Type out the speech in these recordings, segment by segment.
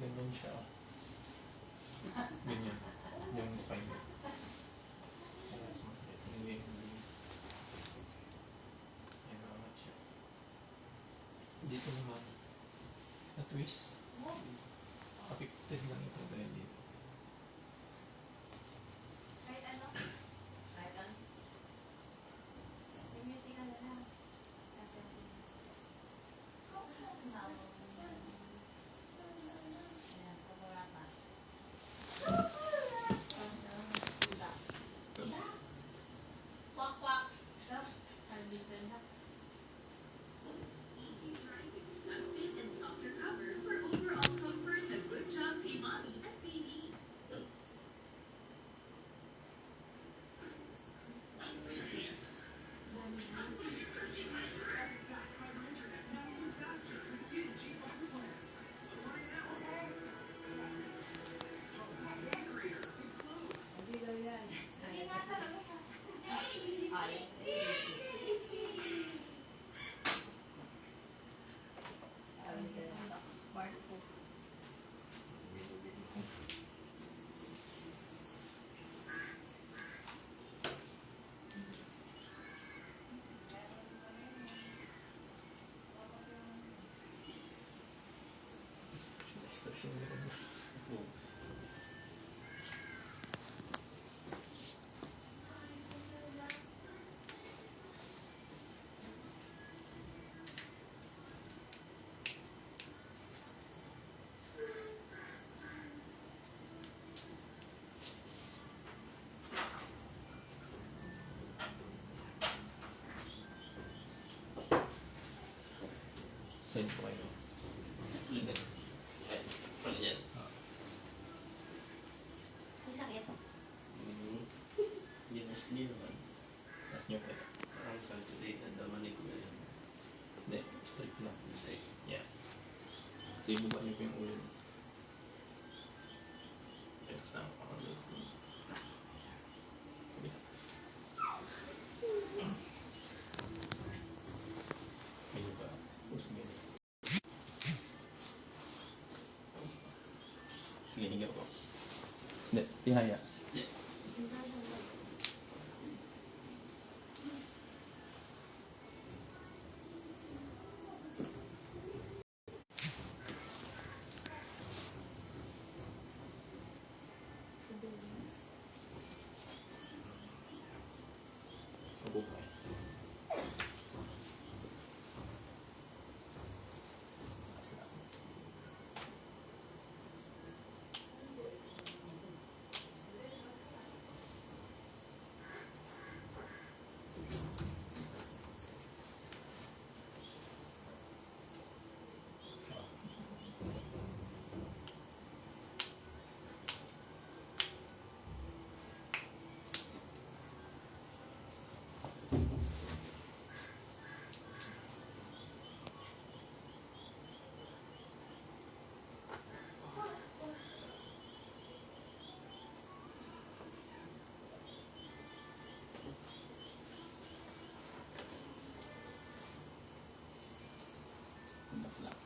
Ganyan siya. Ganyan. Yung spine niya. Kaya sumasakit. Hindi. Ayan, nakamat siya. Dito naman, na-twist. Affected lang ito dahil dito. Kahit ano? Kahit ano? May music ka na lang. Ayan, pabura pa. Kwak, kwak. Andito na. Hindi daw yan. Hindi nga talaga. Ay. Smart po. Extraction nila na. Send ko kayo. Ingat. Pala yan. May sakit. Hindi naman. Tapos nyo kayo. Parang calculated naman ni Kuya yan. Hindi, straight lang. Mistake. Yeah. Kasi ibaba nyo po yung ulo. Relax na ako. Ayun ba? Push mo yun. Sige, hinga ko. Hindi, ihaya. Yeah. Mabuhay. Taas na ako. Relax lang.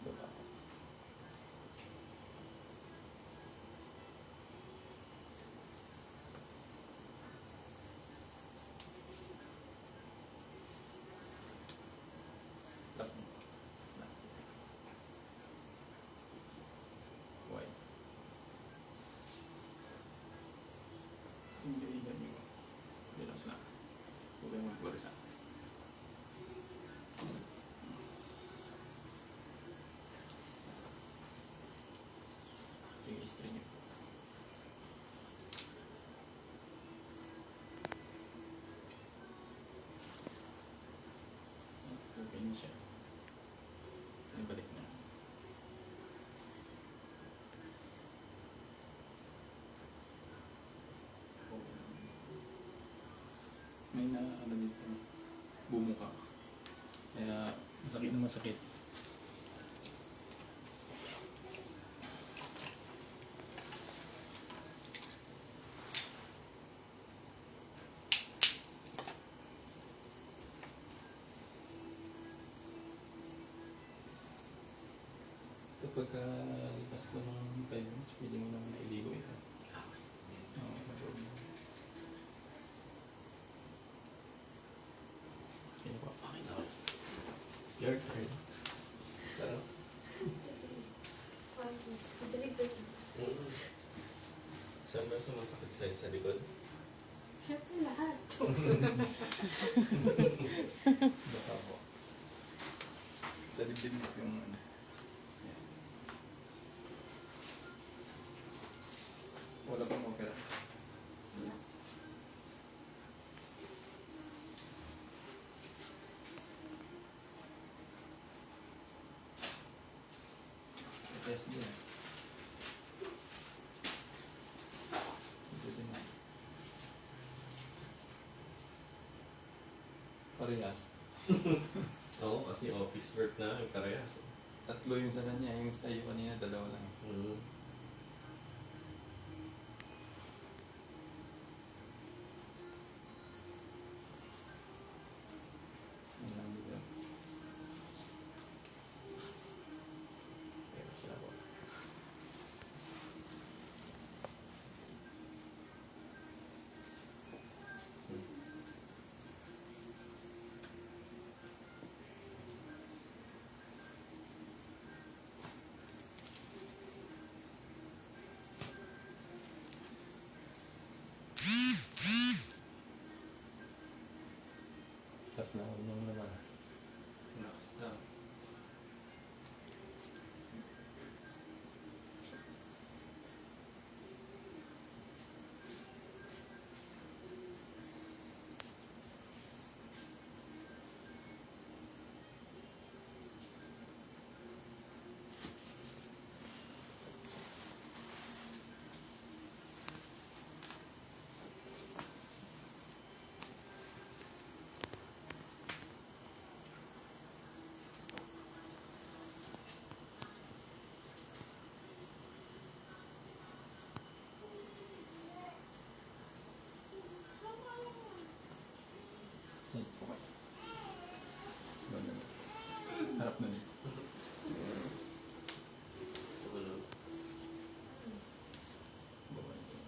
Baba. Lock mo. Lock. Wide. Hinga-hinga nyo. Relax lang. Huwag kayong magpurisa. Sige, istri nyo. Okay na siya. Balik na. May na ano dito. Bumuka. Kaya masakit na masakit. pagka lipas po ng 5 minutes, pwede mo naman nailigo ito. Oo, nag-order. Okay na po. Okay na ako. Your turn. Sarap. Mm. Saan ba sa masakit sa'yo sa likod? Siyempre lahat. Baka po. Sa dibdib mo yung ano. Yan. Wala pang opera. Test din. Ito din na. Parehas. Oo, kasi office work na yung parehas. Tatlo yung sa kanya, yung sa'yo kanina, dalawa lang. Mm. Ang lang dito. Kaya sila po. Tapos na ako nung naman. Next na. Saan po kayo? Sa banda mo. Harap na din. Tulog. Baba na din.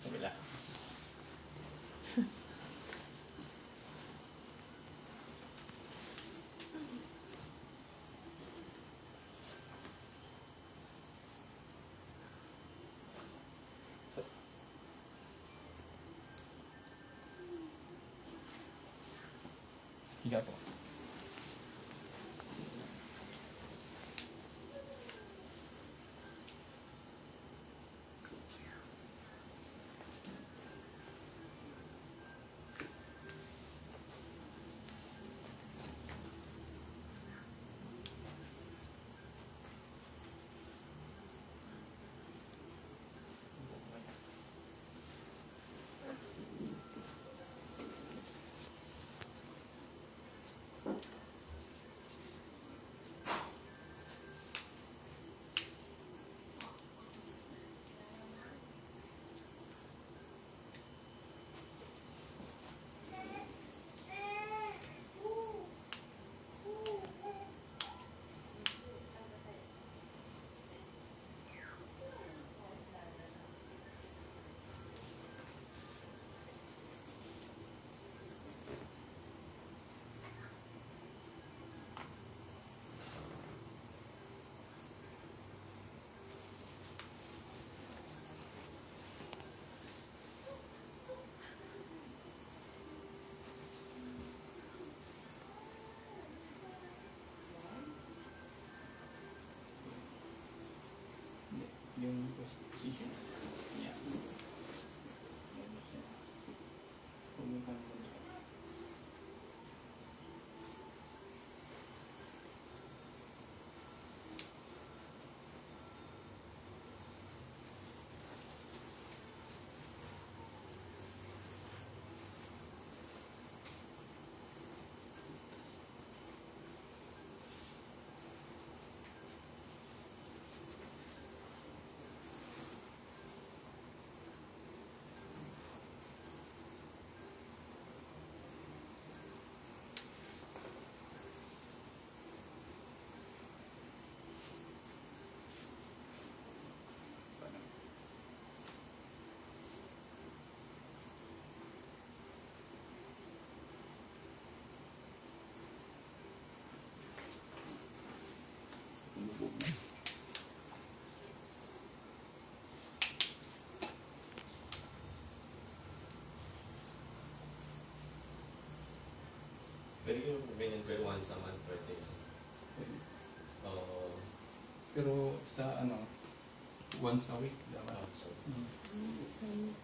Kabila. Sa- Higa po. Hindi. Yung position. Yeah. Yan, that's it. Pumunta mo dito. yung ganyan ko yung once a month pwede. Pwede. Oo. Pero sa ano, once a week dapat. So, Mm.